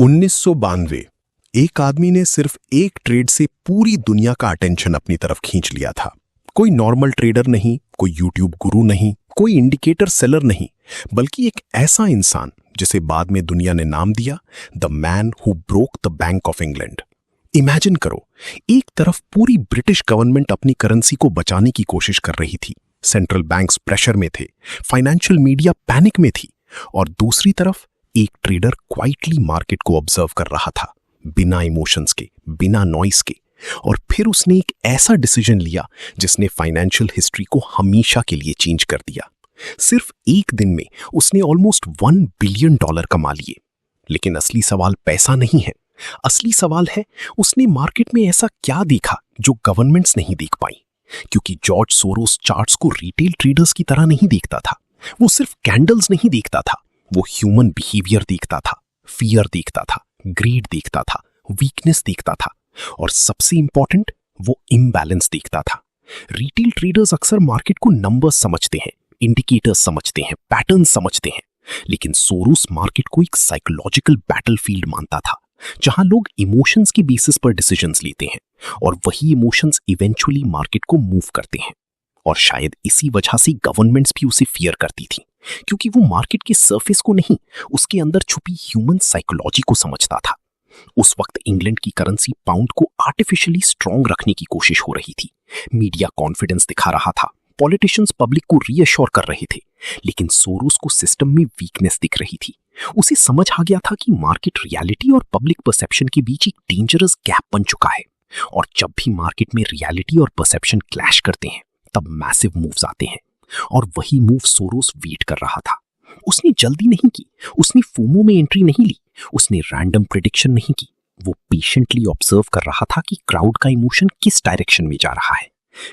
1992 एक आदमी ने सिर्फ एक ट्रेड से पूरी दुनिया का अटेंशन अपनी तरफ खींच लिया था। कोई नॉर्मल ट्रेडर नहीं, कोई यूट्यूब गुरु नहीं, कोई इंडिकेटर सेलर नहीं, बल्कि एक ऐसा इंसान जिसे बाद में दुनिया ने नाम दिया the man who broke the bank of England. Imagine करो, एक तरफ पूरी ब्रिटिश गवर्नमेंट अपनी करेंसी को बचाने की कोशिश कर रही थी, सेंट्रल बैंक्स प्रेशर में थे, फाइनेंशियल मीडिया पैनिक में थी, और दूसरी तरफ एक ट्रेडर क्वाइटली मार्केट को ऑब्जर्व कर रहा था, बिना इमोशंस के, बिना नॉइस के। और फिर उसने एक ऐसा डिसीजन लिया जिसने फाइनेंशियल हिस्ट्री को हमेशा के लिए चेंज कर दिया। सिर्फ एक दिन में उसने ऑलमोस्ट $1 बिलियन कमा लिए। लेकिन असली सवाल पैसा नहीं है, असली सवाल है उसने मार्केट में ऐसा क्या देखा जो गवर्नमेंट्स नहीं देख पाई। क्योंकि जॉर्ज सोरोस चार्ट्स को रिटेल ट्रेडर्स की तरह नहीं देखता था, वो सिर्फ कैंडल्स नहीं देखता था, वो ह्यूमन बिहेवियर देखता था, फियर देखता था, ग्रीड देखता था, वीकनेस देखता था, और सबसे इंपॉर्टेंट वो इम्बैलेंस देखता था। रिटेल ट्रेडर्स अक्सर मार्केट को नंबर्स समझते हैं, इंडिकेटर्स समझते हैं, पैटर्न समझते हैं, लेकिन सोरोस मार्केट को एक साइकोलॉजिकल बैटलफील्ड मानता था, जहां लोग इमोशंस के बेसिस पर डिसीजंस लेते हैं, और वही इमोशंस इवेंचुअली मार्केट को मूव करते हैं। और शायद इसी वजह से गवर्नमेंट्स भी उसे फियर करती थी, क्योंकि वो मार्केट के सरफेस को नहीं, उसके अंदर छुपी ह्यूमन साइकोलॉजी को समझता था। उस वक्त इंग्लैंड की करेंसी पाउंड को आर्टिफिशियली स्ट्रांग रखने की कोशिश हो रही थी। मीडिया कॉन्फिडेंस दिखा रहा था, पॉलिटिशियंस पब्लिक को रीअश्योर कर रहे थे, लेकिन सोरोस को सिस्टम में वीकनेस दिख रही थी। उसे समझ आ गया था कि मार्केट रियलिटी और पब्लिक परसेप्शन के बीच एक डेंजरस गैप बन चुका है, और जब भी मार्केट में रियलिटी और परसेप्शन क्लैश करते हैं तब मैसिव मूव्स आते हैं। और वही मूव सोरोस वेट कर रहा था। उसने जल्दी नहीं की, उसने फोमो में एंट्री नहीं ली, उसने रैंडम प्रेडिक्शन नहीं की, वो पेशेंटली ऑब्जर्व कर रहा था कि क्राउड का इमोशन किस डायरेक्शन में जा रहा है।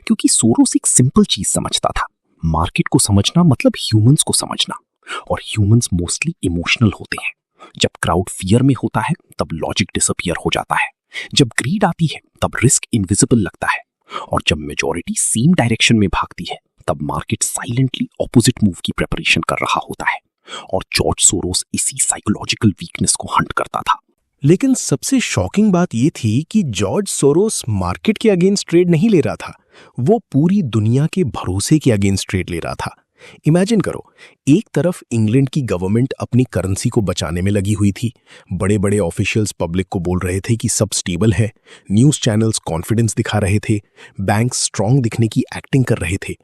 क्योंकि सोरोस एक सिंपल चीज समझता था, मार्केट को समझना मतलब ह्यूमंस को समझना, और ह्यूमंस मोस्टली इमोशनल होते हैं। जब क्राउड फियर में होता है तब लॉजिक डिसअपियर हो जाता है, जब ग्रीड आती है तब रिस्क इनविजिबल लगता है, और जब मेजॉरिटी सेम डायरेक्शन में भागती है तब मार्केट साइलेंटली ऑपोजिट मूव की प्रिपरेशन कर रहा होता है। और जॉर्ज सोरोस इसी साइकोलॉजिकल वीकनेस को हंट करता था। लेकिन सबसे शॉकिंग बात यह थी कि जॉर्ज सोरोस मार्केट के अगेंस्ट ट्रेड नहीं ले रहा था, वो पूरी दुनिया के भरोसे के अगेंस्ट ट्रेड ले रहा था। इमेजिन करो, एक तरफ इंग्लैंड की गवर्नमेंट अपनी करेंसी को बचाने में लगी हुई थी, बड़े बड़े ऑफिशियल्स पब्लिक को बोल रहे थे कि सब स्टेबल है, न्यूज़ चैनल्स कॉन्फिडेंस दिखा रहे थे, बैंक्स स्ट्रांग दिखने की एक्टिंग कर रहे थे,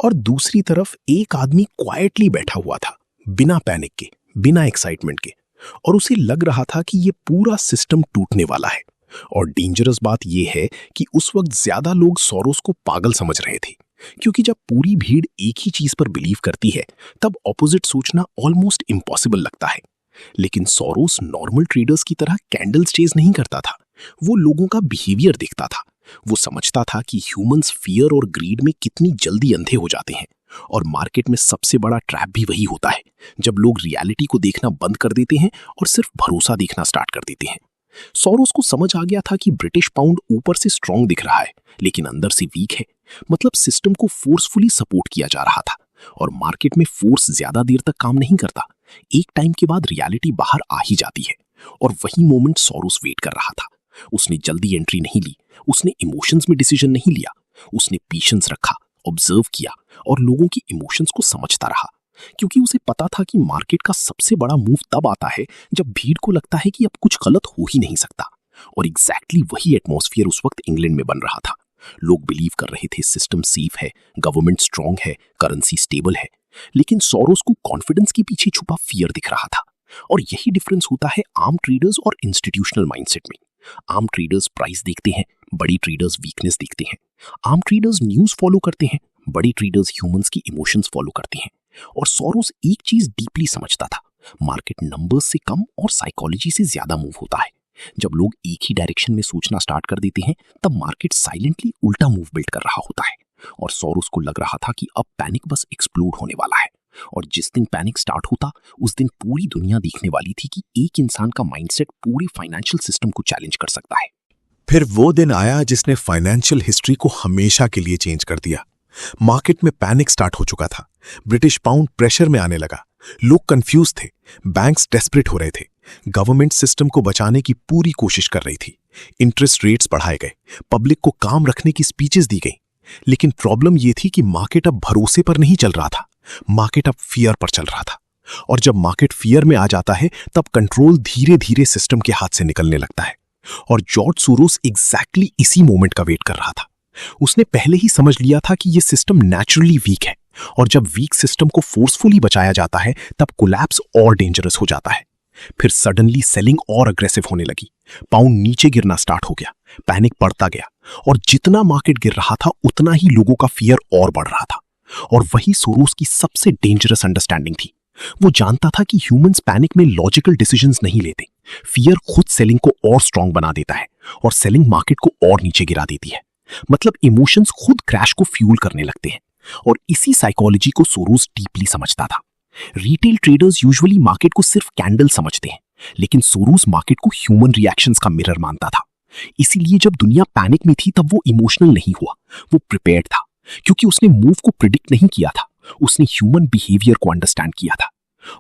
और दूसरी तरफ एक आदमी क्वाइटली बैठा हुआ था, बिना पैनिक के, बिना एक्साइटमेंट के, और उसे लग रहा था कि ये पूरा सिस्टम टूटने वाला है। और डेंजरस बात यह है कि उस वक्त ज्यादा लोग सोरोस को पागल समझ रहे थे, क्योंकि जब पूरी भीड़ एक ही चीज पर बिलीव करती है तब ऑपोजिट सोचना ऑलमोस्ट इम्पॉसिबल लगता है। लेकिन सोरोस नॉर्मल ट्रेडर्स की तरह कैंडल्स चेज नहीं करता था, वो लोगों का बिहेवियर देखता था। वो समझता था कि ह्यूमंस फियर और ग्रीड में कितनी जल्दी अंधे हो जाते हैं, और मार्केट में सबसे बड़ा ट्रैप भी वही होता है जब लोग रियलिटी को देखना बंद कर देते हैं और सिर्फ भरोसा देखना स्टार्ट कर देते हैं। सोरोस को समझ आ गया था कि ब्रिटिश पाउंड ऊपर से स्ट्रांग दिख रहा है लेकिन अंदर से वीक है, मतलब सिस्टम को फोर्सफुली सपोर्ट किया जा रहा था, और मार्केट में फोर्स ज्यादा देर तक काम नहीं करता, एक टाइम के बाद रियलिटी बाहर आ ही जाती है। और वही मोमेंट सोरोस वेट कर रहा था। उसने जल्दी एंट्री नहीं ली, उसने इमोशंस में डिसीजन नहीं लिया, उसने पेशेंस रखा, ऑब्जर्व किया, और लोगों की इमोशंस को समझता रहा, क्योंकि उसे पता था कि मार्केट का सबसे बड़ा मूव तब आता है जब भीड़ को लगता है कि अब कुछ गलत हो ही नहीं सकता। और एग्जैक्टली वही एटमॉस्फेयर उस वक्त इंग्लैंड में बन रहा था। लोग बिलीव कर रहे थे सिस्टम सेफ है, गवर्नमेंट स्ट्रांग है, करेंसी स्टेबल है, लेकिन सोरोस को कॉन्फिडेंस के पीछे छुपा फियर दिख रहा था। और यही डिफरेंस होता है आम ट्रेडर्स और इंस्टीट्यूशनल माइंडसेट में। आम ट्रेडर्स प्राइस देखते हैं, बड़ी ट्रेडर्स वीकनेस देखते हैं। आम ट्रेडर्स न्यूज़ फॉलो करते हैं, बड़ी ट्रेडर्स ह्यूमंस की इमोशंस फॉलो करते हैं। और सोरोस एक चीज डीपली समझता था, मार्केट नंबर्स से कम और साइकोलॉजी से ज्यादा मूव होता है। जब लोग एक ही डायरेक्शन में सोचना स्टार्ट कर देते हैं तब मार्केट साइलेंटली उल्टा मूव बिल्ड कर रहा होता है। और सोरोस को लग रहा था कि अब पैनिक बस एक्सप्लोड होने वाला है, और जिस दिन पैनिक स्टार्ट होता उस दिन पूरी दुनिया देखने वाली थी कि एक इंसान का माइंडसेट पूरी फाइनेंशियल सिस्टम को चैलेंज कर सकता है। फिर वो दिन आया जिसने फाइनेंशियल हिस्ट्री को हमेशा के लिए चेंज कर दिया। मार्केट में पैनिक स्टार्ट हो चुका था, ब्रिटिश पाउंड प्रेशर में आने लगा, लोग कंफ्यूज थे, बैंक्स डेस्परेट हो रहे थे, गवर्नमेंट सिस्टम को बचाने की पूरी कोशिश कर रही थी। इंटरेस्ट रेट्स बढ़ाए गए, पब्लिक को काम रखने की स्पीचेस दी गई। लेकिन प्रॉब्लम यह थी कि मार्केट अब भरोसे पर नहीं चल रहा था, मार्केट अब फियर पर चल रहा था। और जब मार्केट फियर में आ जाता है तब कंट्रोल धीरे धीरे सिस्टम के हाथ से निकलने लगता है। और जॉर्ज सोरोस एग्जैक्टली इसी मोमेंट का वेट कर रहा था। उसने पहले ही समझ लिया था कि यह सिस्टम नेचुरली वीक है, और जब वीक सिस्टम को फोर्सफुली बचाया जाता है तब कोलैप्स और डेंजरस हो जाता है। फिर सडनली सेलिंग और अग्रेसिव होने लगी, पाउंड नीचे गिरना स्टार्ट हो गया, पैनिक बढ़ता गया, और जितना मार्केट गिर रहा था उतना ही लोगों का फियर और बढ़ रहा था। और वही सोरोस की सबसे डेंजरस अंडरस्टैंडिंग थी। वो जानता था कि ह्यूमंस पैनिक में लॉजिकल डिसीजंस नहीं लेते, फियर खुद सेलिंग को और स्ट्रांग बना देता है और सेलिंग मार्केट को और नीचे गिरा देती है। मतलब इमोशंस खुद क्रैश को फ्यूल करने लगते हैं। और इसी साइकोलॉजी को सोरोस डीपली समझता था। रिटेल ट्रेडर्स यूजुअली मार्केट को सिर्फ कैंडल समझते हैं, लेकिन सोरोस मार्केट को ह्यूमन रिएक्शंस का मिरर मानता था। इसीलिए जब दुनिया पैनिक में थी तब वो इमोशनल नहीं हुआ, वो प्रिपेयर्ड था, क्योंकि उसने मूव को प्रिडिक्ट नहीं किया था, उसने ह्यूमन बिहेवियर को अंडरस्टैंड किया था।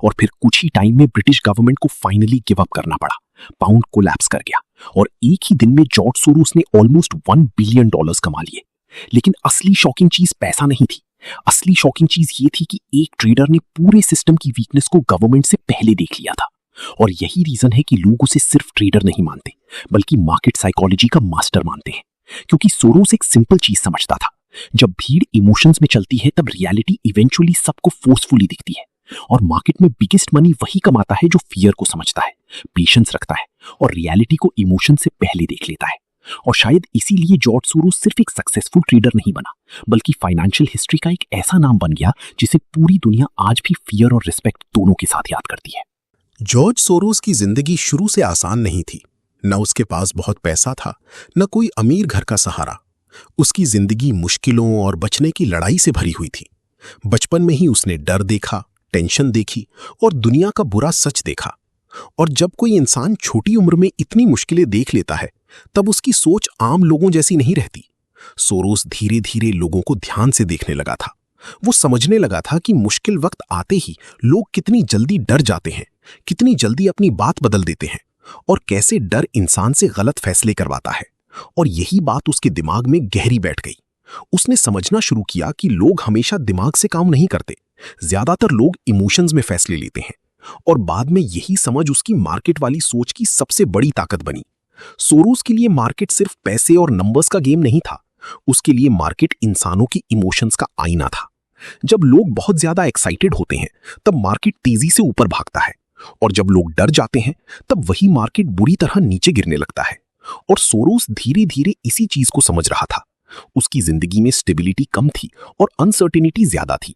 और फिर कुछ ही टाइम में ब्रिटिश गवर्नमेंट को फाइनली गिव अप करना पड़ा, पाउंड कोलैप्स कर गया, और एक ही दिन में जॉर्ज सोरोस ने ऑलमोस्ट $1 बिलियन कमा लिए। लेकिन असली शॉकिंग चीज पैसा नहीं थी। असली शॉकिंग चीज ये थी कि एक ट्रेडर ने पूरे सिस्टम की वीकनेस को गवर्नमेंट से पहले देख लिया था। और यही रीजन है कि लोग उसे सिर्फ ट्रेडर नहीं मानते, बल्कि मार्केट साइकोलॉजी का मास्टर मानते हैं। क्योंकि सोरोस एक सिंपल चीज समझता था, जब भीड़ इमोशंस में चलती है तब रियलिटी इवेंचुअली सबको फोर्सफुली दिखती है। और मार्केट में बिगेस्ट मनी वही कमाता है जो फियर को समझता है, पेशेंस रखता है, और रियलिटी को इमोशन से पहले देख लेता है। और शायद इसीलिए जॉर्ज सोरोस सिर्फ एक सक्सेसफुल ट्रेडर नहीं बना, बल्कि फाइनेंशियल हिस्ट्री का एक ऐसा नाम बन गया जिसे पूरी दुनिया आज भी फियर और रिस्पेक्ट दोनों के साथ याद करती है। जॉर्ज सोरोस की जिंदगी शुरू से आसान नहीं थी। न उसके पास बहुत पैसा था, न कोई अमीर घर का सहारा। उसकी जिंदगी मुश्किलों और बचने की लड़ाई से भरी हुई थी। बचपन में ही उसने डर देखा, टेंशन देखी और दुनिया का बुरा सच देखा। और जब कोई इंसान छोटी उम्र में इतनी मुश्किलें देख लेता है तब उसकी सोच आम लोगों जैसी नहीं रहती। सोरोस धीरे धीरे लोगों को ध्यान से देखने लगा था। वो समझने लगा था कि मुश्किल वक्त आते ही लोग कितनी जल्दी डर जाते हैं, कितनी जल्दी अपनी बात बदल देते हैं, और कैसे डर इंसान से गलत फैसले करवाता है। और यही बात उसके दिमाग में गहरी बैठ गई। उसने समझना शुरू किया कि लोग हमेशा दिमाग से काम नहीं करते, ज्यादातर लोग इमोशंस में फैसले लेते हैं। और बाद में यही समझ उसकी मार्केट वाली सोच की सबसे बड़ी ताकत बनी। सोरोस के लिए मार्केट सिर्फ पैसे और नंबर्स का गेम नहीं था, उसके लिए मार्केट इंसानों की इमोशंस का आईना था। जब लोग बहुत ज्यादा एक्साइटेड होते हैं तब मार्केट तेजी से ऊपर भागता है, और जब लोग डर जाते हैं तब वही मार्केट बुरी तरह नीचे गिरने लगता है। और सोरोस धीरे धीरे इसी चीज को समझ रहा था। उसकी जिंदगी में स्टेबिलिटी कम थी और अनसर्टेनिटी ज्यादा थी।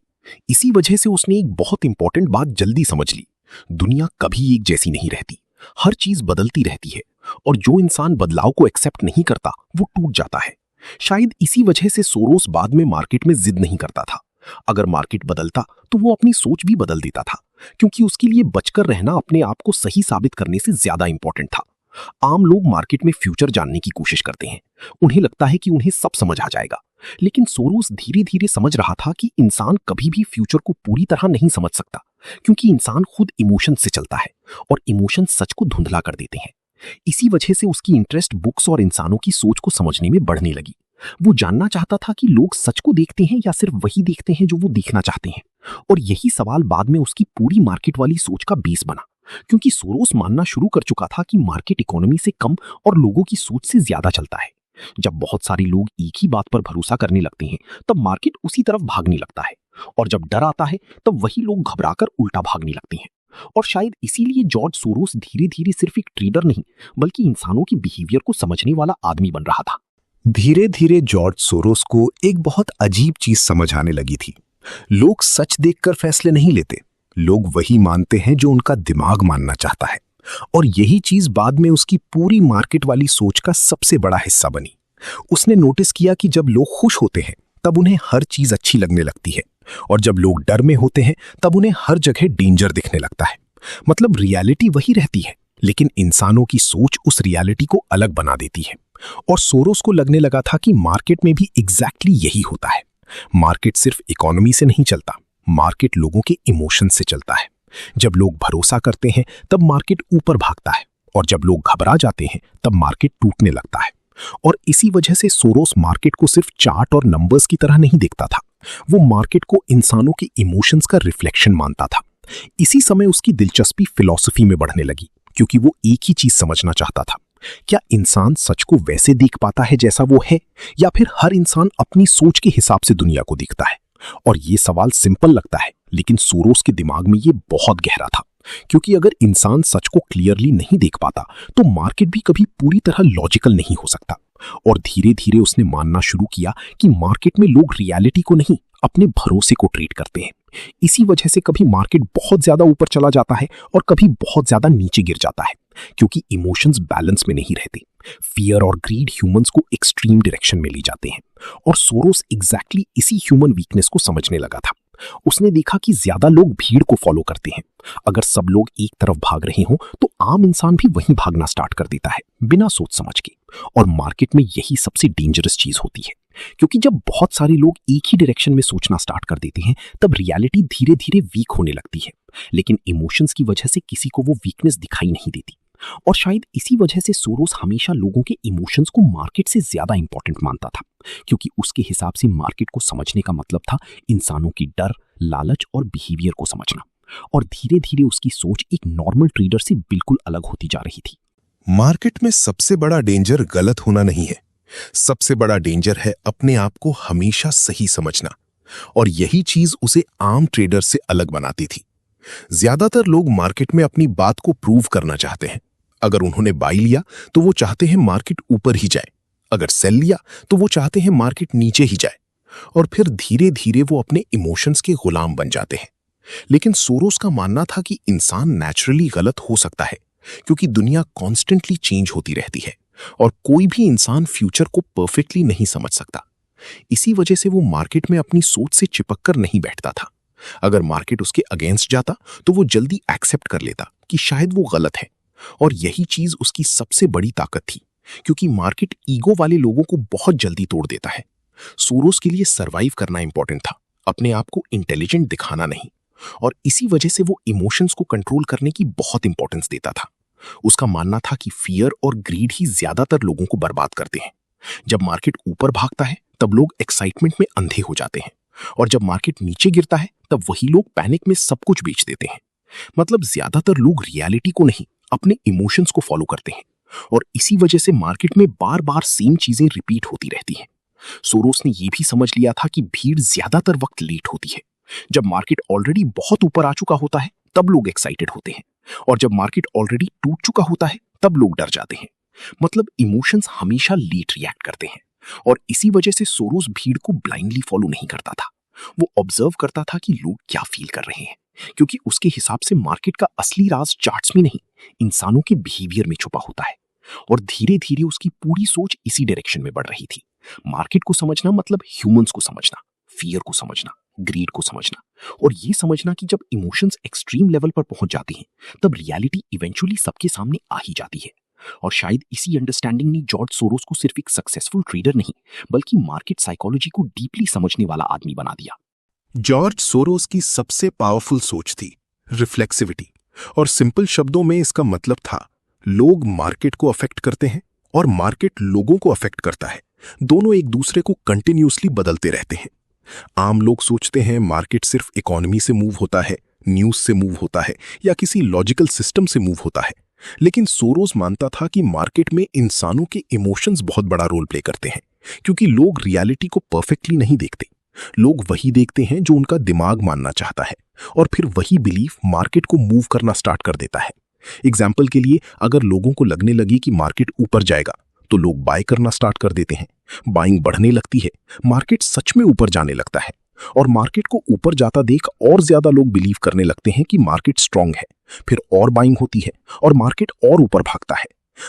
इसी वजह से उसने एक बहुत इंपॉर्टेंट बात जल्दी समझ ली, दुनिया कभी एक जैसी नहीं रहती, हर चीज बदलती रहती है, और जो इंसान बदलाव को एक्सेप्ट नहीं करता वो टूट जाता है। शायद इसी वजह से सोरोस बाद में मार्केट में जिद नहीं करता था। अगर मार्केट बदलता तो वो अपनी सोच भी बदल देता था, क्योंकि उसके लिए बचकर रहना अपने आप को सही साबित करने से ज्यादा इंपॉर्टेंट था। आम लोग मार्केट में फ्यूचर जानने की कोशिश करते हैं, उन्हें लगता है कि उन्हें सब समझ आ जाएगा। लेकिन सोरोस धीरे धीरे समझ रहा था कि इंसान कभी भी फ्यूचर को पूरी तरह नहीं समझ सकता, क्योंकि इंसान खुद इमोशन से चलता है और इमोशन सच को धुंधला कर देते हैं। इसी वजह से उसकी इंटरेस्ट बुक्स और इंसानों की सोच को समझने में बढ़ने लगी। वो जानना चाहता था कि लोग सच को देखते हैं या सिर्फ वही देखते हैं जो वो देखना चाहते हैं। और यही सवाल बाद में उसकी पूरी मार्केट वाली सोच का बेस बना, क्योंकि सोरोस मानना शुरू कर चुका था कि मार्केट इकोनॉमी से कम और लोगों की सोच से ज्यादा चलता है। जब बहुत सारे लोग एक ही बात पर भरोसा करने लगते हैं तब मार्केट उसी तरफ भागने लगता है, और जब डर आता है तब वही लोग घबराकर उल्टा भागने लगते हैं। और शायद इसीलिए जॉर्ज सोरोस धीरे धीरे सिर्फ एक ट्रेडर नहीं, बल्कि इंसानों की बिहेवियर को समझने वाला आदमी बन रहा था। धीरे धीरे जॉर्ज सोरोस को एक बहुत अजीब चीज समझ आने लगी थी। लोग सच देखकर फैसले नहीं लेते, लोग वही मानते हैं जो उनका दिमाग मानना चाहता है। और यही चीज बाद में उसकी पूरी मार्केट वाली सोच का सबसे बड़ा हिस्सा बनी। उसने नोटिस किया कि जब लोग खुश होते हैं तब उन्हें हर चीज अच्छी लगने लगती है, और जब लोग डर में होते हैं तब उन्हें हर जगह डेंजर दिखने लगता है। मतलब रियलिटी वही रहती है, लेकिन इंसानों की सोच उस रियलिटी को अलग बना देती है। और सोरोस को लगने लगा था कि मार्केट में भी एग्जैक्टली यही होता है। मार्केट सिर्फ इकोनॉमी से नहीं चलता, मार्केट लोगों के इमोशन से चलता है। जब लोग भरोसा करते हैं तब मार्केट ऊपर भागता है, और जब लोग घबरा जाते हैं तब मार्केट टूटने लगता है। और इसी वजह से सोरोस मार्केट को सिर्फ चार्ट और नंबर्स की तरह नहीं देखता था, वो मार्केट को इंसानों के इमोशंस का रिफ्लेक्शन मानता था। इसी समय उसकी दिलचस्पी फिलॉसफी में बढ़ने लगी, क्योंकि वो एक ही चीज समझना चाहता था, क्या इंसान सच को वैसे देख पाता है जैसा वो है, या फिर हर इंसान अपनी सोच के हिसाब से दुनिया को देखता है। और ये सवाल सिंपल लगता है, लेकिन सोरोस के दिमाग में ये बहुत गहरा था, क्योंकि अगर इंसान सच को क्लियरली नहीं देख पाता तो मार्केट भी कभी पूरी तरह लॉजिकल नहीं हो सकता। और धीरे धीरे उसने मानना शुरू किया कि मार्केट में लोग रियलिटी को नहीं, अपने भरोसे को ट्रेड करते हैं। इसी वजह से कभी मार्केट बहुत ज्यादा ऊपर चला जाता है और कभी बहुत ज्यादा नीचे गिर जाता है, क्योंकि इमोशंस बैलेंस में नहीं रहते। फियर और ग्रीड ह्यूमंस को एक्सट्रीम डायरेक्शन में ले जाते हैं, और सोरोस एग्जैक्टली इसी ह्यूमन वीकनेस को समझने लगा था। उसने देखा कि ज्यादा लोग भीड़ को फॉलो करते हैं। अगर सब लोग एक तरफ भाग रहे हों तो आम इंसान भी वहीं भागना स्टार्ट कर देता है, बिना सोच समझ के। और मार्केट में यही सबसे डेंजरस चीज होती है, क्योंकि जब बहुत सारे लोग एक ही डायरेक्शन में सोचना स्टार्ट कर देते हैं तब रियलिटी धीरे धीरे वीक होने लगती है। लेकिन इमोशंस की वजह से किसी को वो वीकनेस दिखाई नहीं देती, और शायद इसी वजह से सोरोस हमेशा लोगों के इमोशंस को मार्केट से ज्यादा इंपॉर्टेंट मानता था, क्योंकि उसके हिसाब से मार्केट को समझने का मतलब था इंसानों की डर, लालच और बिहेवियर को समझना। और धीरे धीरे उसकी सोच एक नॉर्मल ट्रेडर से बिल्कुल अलग होती जा रही थी। मार्केट में सबसे बड़ा डेंजर गलत होना नहीं है, सबसे बड़ा डेंजर है अपने आप को हमेशा सही समझना। और यही चीज उसे आम ट्रेडर से अलग बनाती थी। ज्यादातर लोग मार्केट में अपनी बात को प्रूव करना चाहते हैं। अगर उन्होंने बाई लिया तो वो चाहते हैं मार्केट ऊपर ही जाए, अगर सेल लिया तो वो चाहते हैं मार्केट नीचे ही जाए। और फिर धीरे धीरे वो अपने इमोशंस के गुलाम बन जाते हैं। लेकिन सोरोस का मानना था कि इंसान नेचुरली गलत हो सकता है, क्योंकि दुनिया कॉन्स्टेंटली चेंज होती रहती है और कोई भी इंसान फ्यूचर को परफेक्टली नहीं समझ सकता। इसी वजह से वो मार्केट में अपनी सोच से चिपक कर नहीं बैठता था। अगर मार्केट उसके अगेंस्ट जाता तो वो जल्दी एक्सेप्ट कर लेता कि शायद वो गलत है। और यही चीज उसकी सबसे बड़ी ताकत थी, क्योंकि मार्केट ईगो वाले लोगों को बहुत जल्दी तोड़ देता है। सोरोस के लिए सरवाइव करना इंपॉर्टेंट था, अपने आप को इंटेलिजेंट दिखाना नहीं। और इसी वजह से वो इमोशंस को कंट्रोल करने की बहुत इंपॉर्टेंस देता था। उसका मानना था कि फियर और ग्रीड ही ज्यादातर लोगों को बर्बाद करते हैं। जब मार्केट ऊपर भागता है तब लोग एक्साइटमेंट में अंधे हो जाते हैं, और जब मार्केट नीचे गिरता है तब वही लोग पैनिक में सब कुछ बेच देते हैं। मतलब ज्यादातर लोग रियलिटी को नहीं, अपने इमोशंस को फॉलो करते हैं, और इसी वजह से मार्केट में बार बार सेम चीजें रिपीट होती रहती हैं। सोरोस ने यह भी समझ लिया था कि भीड़ ज्यादातर वक्त लेट होती है। जब मार्केट ऑलरेडी बहुत ऊपर आ चुका होता है तब लोग एक्साइटेड होते हैं, और जब मार्केट ऑलरेडी टूट चुका होता है तब लोग डर जाते हैं। मतलब इमोशंस हमेशा लेट रिएक्ट करते हैं, और इसी वजह से सोरोस भीड़ को ब्लाइंडली फॉलो नहीं करता था। वो ऑब्जर्व करता था कि लोग क्या फील कर रहे हैं, क्योंकि उसके हिसाब से मार्केट का असली राज चार्ट्स में नहीं, इंसानों के बिहेवियर में छुपा होता है। और धीरे धीरे उसकी पूरी सोच इसी डायरेक्शन में बढ़ रही थी। मार्केट को समझना मतलब ह्यूमंस को समझना, फियर को समझना, ग्रीड को समझना, और ये समझना कि जब इमोशंस एक्सट्रीम लेवल पर पहुंच जाती हैं तब रियलिटी इवेंचुअली सबके सामने आ ही जाती है। और शायद इसी अंडरस्टैंडिंग ने जॉर्ज सोरोस को सिर्फ एक सक्सेसफुल ट्रेडर नहीं, बल्कि मार्केट साइकोलॉजी को डीपली समझने वाला आदमी बना दिया। जॉर्ज सोरोस की सबसे पावरफुल सोच थी रिफ्लेक्सिविटी, और सिंपल शब्दों में इसका मतलब था लोग मार्केट को अफेक्ट करते हैं और मार्केट लोगों को अफेक्ट करता है। दोनों एक दूसरे को कंटिन्यूअसली बदलते रहते हैं। आम लोग सोचते हैं मार्केट सिर्फ इकोनॉमी से मूव होता है, न्यूज से मूव होता है, या किसी लॉजिकल सिस्टम से मूव होता है। लेकिन सोरोस मानता था कि मार्केट में इंसानों के इमोशंस बहुत बड़ा रोल प्ले करते हैं, क्योंकि लोग रियलिटी को परफेक्टली नहीं देखते। लोग वही देखते हैं जो उनका दिमाग मानना चाहता है, और फिर वही बिलीफ मार्केट को मूव करना स्टार्ट कर देता है। एग्जाम्पल के लिए, अगर लोगों को लगने लगे कि मार्केट ऊपर जाएगा तो लोग बाय करना स्टार्ट कर देते हैं। बाइंग बढ़ने लगती है, मार्केट सच में ऊपर जाने लगता है, और मार्केट को ऊपर जाता देख और ज्यादा लोग बिलीव करने लगते हैं कि मार्केट स्ट्रांग है। फिर और बाइंग होती है और मार्केट और ऊपर भागता है।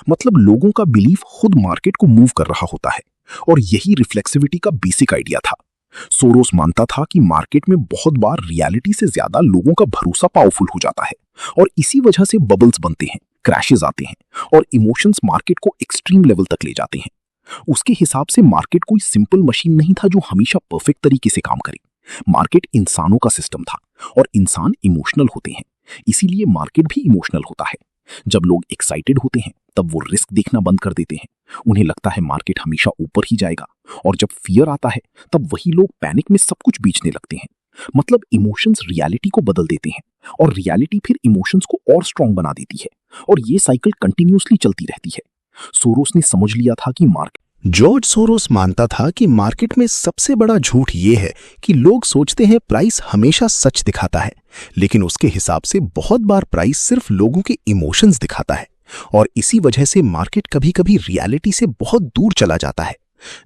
मतलब लोगों का बिलीफ खुद मार्केट को मूव कर रहा होता है, और यही रिफ्लेक्सिविटी का बेसिक आइडिया था। सोरोस मानता था कि मार्केट में बहुत बार रियलिटी से ज्यादा लोगों का भरोसा पावरफुल हो जाता है, और इसी वजह से बबल्स बनते हैं, क्रैशेस आते हैं, और इमोशंस मार्केट को एक्सट्रीम लेवल तक ले जाते हैं। उसके हिसाब से मार्केट कोई सिंपल मशीन नहीं था जो हमेशा परफेक्ट तरीके से काम करे। मार्केट इंसानों का सिस्टम था, और इंसान इमोशनल होते हैं, इसीलिए मार्केट भी इमोशनल होता है। जब लोग एक्साइटेड होते हैं तब वो रिस्क देखना बंद कर देते हैं। उन्हें लगता है मार्केट हमेशा ऊपर ही जाएगा। और जब फियर आता है तब वही लोग पैनिक में सब कुछ बेचने लगते हैं। मतलब इमोशंस रियलिटी को बदल देते हैं और रियलिटी फिर इमोशंस को और स्ट्रांग बना देती है और ये साइकिल कंटिन्यूअसली चलती रहती है। सोरोस ने समझ लिया था कि जॉर्ज सोरोस मानता था कि मार्केट में सबसे बड़ा झूठ ये है कि लोग सोचते हैं प्राइस हमेशा सच दिखाता है, लेकिन उसके हिसाब से बहुत बार प्राइस सिर्फ लोगों के इमोशंस दिखाता है। और इसी वजह से मार्केट कभी-कभी रियलिटी से बहुत दूर चला जाता है।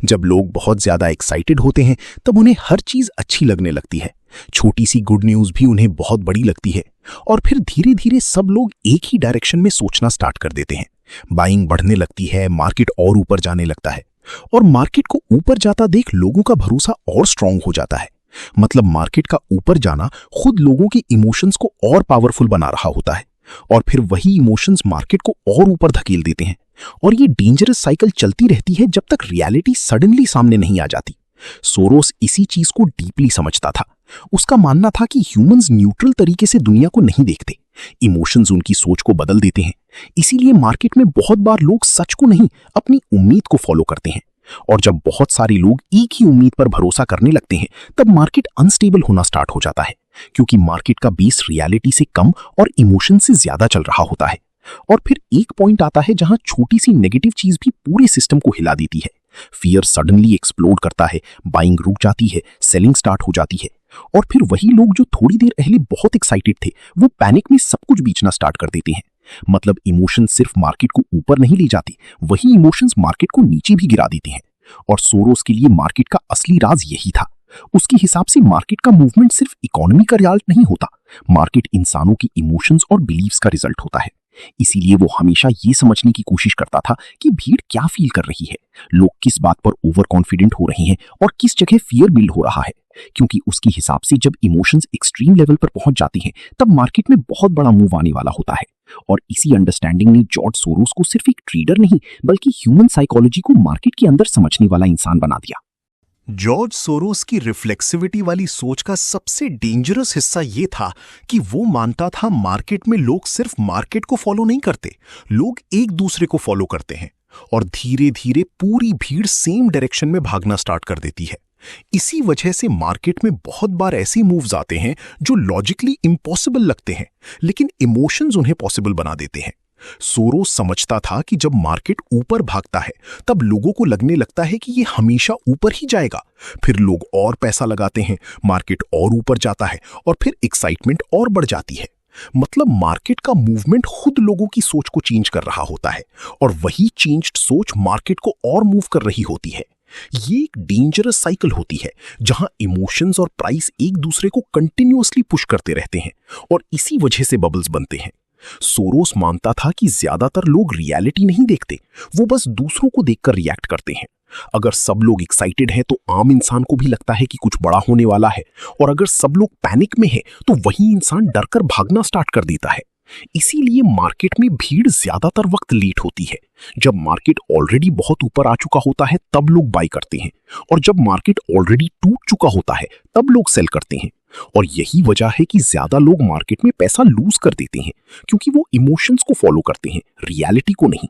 जब लोग बहुत ज्यादा एक्साइटेड होते हैं तब उन्हें हर चीज अच्छी लगने लगती है। छोटी सी गुड न्यूज भी उन्हें बहुत बड़ी लगती है और फिर धीरे धीरे सब लोग एक ही डायरेक्शन में सोचना स्टार्ट कर देते हैं। बाइंग बढ़ने लगती है, मार्केट और ऊपर जाने लगता है और मार्केट को ऊपर जाता देख लोगों का भरोसा और स्ट्रांग हो जाता है। मतलब मार्केट का ऊपर जाना खुद लोगों के इमोशंस को और पावरफुल बना रहा होता है और फिर वही इमोशंस मार्केट को और ऊपर धकेल देते हैं और ये डेंजरस साइकिल चलती रहती है जब तक रियलिटी सडनली सामने नहीं आ जाती। सोरोस इसी चीज को डीपली समझता था। उसका मानना था कि ह्यूमंस न्यूट्रल तरीके से दुनिया को नहीं देखते, इमोशंस उनकी सोच को बदल देते हैं। इसीलिए मार्केट में बहुत बार लोग सच को नहीं अपनी उम्मीद को फॉलो करते हैं और जब बहुत सारे लोग एक ही उम्मीद पर भरोसा करने लगते हैं तब मार्केट अनस्टेबल होना स्टार्ट हो जाता है, क्योंकि मार्केट का बेस रियलिटी से कम और इमोशन से ज्यादा चल रहा होता है। और फिर एक पॉइंट आता है जहां छोटी सी नेगेटिव चीज भी पूरे सिस्टम को हिला देती है। फियर सडनली एक्सप्लोड करता है, बाइंग रुक जाती है, सेलिंग स्टार्ट हो जाती है और फिर वही लोग जो थोड़ी देर पहले बहुत एक्साइटेड थे वो पैनिक में सब कुछ बेचना स्टार्ट कर देते हैं। मतलब इमोशंस सिर्फ मार्केट को ऊपर नहीं ले जाती, वही इमोशंस मार्केट को नीचे भी गिरा देते हैं। और सोरोस के लिए मार्केट का असली राज यही था। उसके हिसाब से मार्केट का मूवमेंट सिर्फ इकोनॉमी का रिजल्ट नहीं होता, मार्केट इंसानों की इमोशंस और बिलीव्स का रिजल्ट होता है। इसीलिए वो हमेशा ये समझने की कोशिश करता था कि भीड़ क्या फील कर रही है, लोग किस बात पर ओवर कॉन्फिडेंट हो रहे हैं और किस जगह फियर बिल्ड हो रहा है। क्योंकि उसके हिसाब से जब इमोशंस एक्सट्रीम लेवल पर पहुंच जाती हैं तब मार्केट में बहुत बड़ा मूव आने वाला होता है। और इसी अंडरस्टैंडिंग ने जॉर्ज सोरोस को सिर्फ एक ट्रेडर नहीं बल्कि ह्यूमन साइकोलॉजी को मार्केट के अंदर समझने वाला इंसान बना दिया। जॉर्ज सोरोस की रिफ्लेक्सिविटी वाली सोच का सबसे डेंजरस हिस्सा यह था कि वो मानता था मार्केट में लोग सिर्फ मार्केट को फॉलो नहीं करते, लोग एक दूसरे को फॉलो करते हैं और धीरे धीरे पूरी भीड़ सेम डायरेक्शन में भागना स्टार्ट कर देती है। इसी वजह से मार्केट में बहुत बार ऐसे मूव्स आते हैं जो लॉजिकली इम्पॉसिबल लगते हैं लेकिन इमोशंस उन्हें पॉसिबल बना देते हैं। सोरोस समझता था कि जब मार्केट ऊपर भागता है तब लोगों को लगने लगता है कि ये हमेशा ऊपर ही जाएगा, फिर लोग और पैसा लगाते हैं, मार्केट और ऊपर जाता है और फिर एक्साइटमेंट और बढ़ जाती है। मतलब मार्केट का मूवमेंट खुद लोगों की सोच को चेंज कर रहा होता है और वही चेंज्ड सोच मार्केट को और मूव कर रही होती है। ये एक डेंजरस साइकिल होती है जहां इमोशंस और प्राइस एक दूसरे को कंटिन्यूअसली पुश करते रहते हैं और इसी वजह से बबल्स बनते हैं। सोरोस मानता था कि ज्यादातर लोग रियलिटी नहीं देखते, वो बस दूसरों को देखकर रिएक्ट करते हैं। अगर सब लोग एक्साइटेड हैं तो आम इंसान को भी लगता है कि कुछ बड़ा होने वाला है और अगर सब लोग पैनिक में हैं तो वही इंसान डरकर भागना स्टार्ट कर देता है। इसीलिए मार्केट में भीड़ ज्यादातर वक्त लेट होती है। जब मार्केट ऑलरेडी बहुत ऊपर आ चुका होता है तब लोग बाय करते हैं और जब मार्केट ऑलरेडी टूट चुका होता है तब लोग सेल करते हैं। और यही वजह है कि ज्यादा लोग मार्केट में पैसा लूज कर देते हैं क्योंकि वो इमोशंस को फॉलो करते हैं, रियलिटी को नहीं।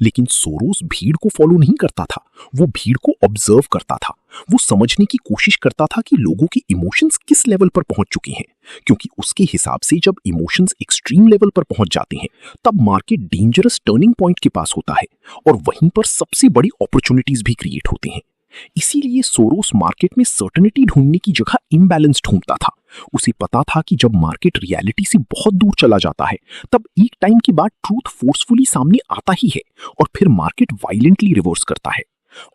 लेकिन सोरोस भीड़ को फॉलो नहीं करता था, वो भीड़ को ऑब्जर्व करता था। वो समझने की कोशिश करता था कि लोगों की इमोशंस किस लेवल पर पहुंच चुकी हैं, क्योंकि उसके हिसाब से जब इमोशंस एक्सट्रीम लेवल पर पहुंच जाते हैं तब मार्केट डेंजरस टर्निंग पॉइंट के पास होता है और वहीं पर सबसे बड़ी अपॉर्चुनिटीज भी क्रिएट होते हैं। इसीलिए सोरोस मार्केट में सर्टेनिटी ढूंढने की जगह इम्बैलेंस ढूंढता था। उसे पता था कि जब मार्केट रियलिटी से बहुत दूर चला जाता है तब एक टाइम के बाद ट्रूथ फोर्सफुली सामने आता ही है और फिर मार्केट वायलेंटली रिवर्स करता है।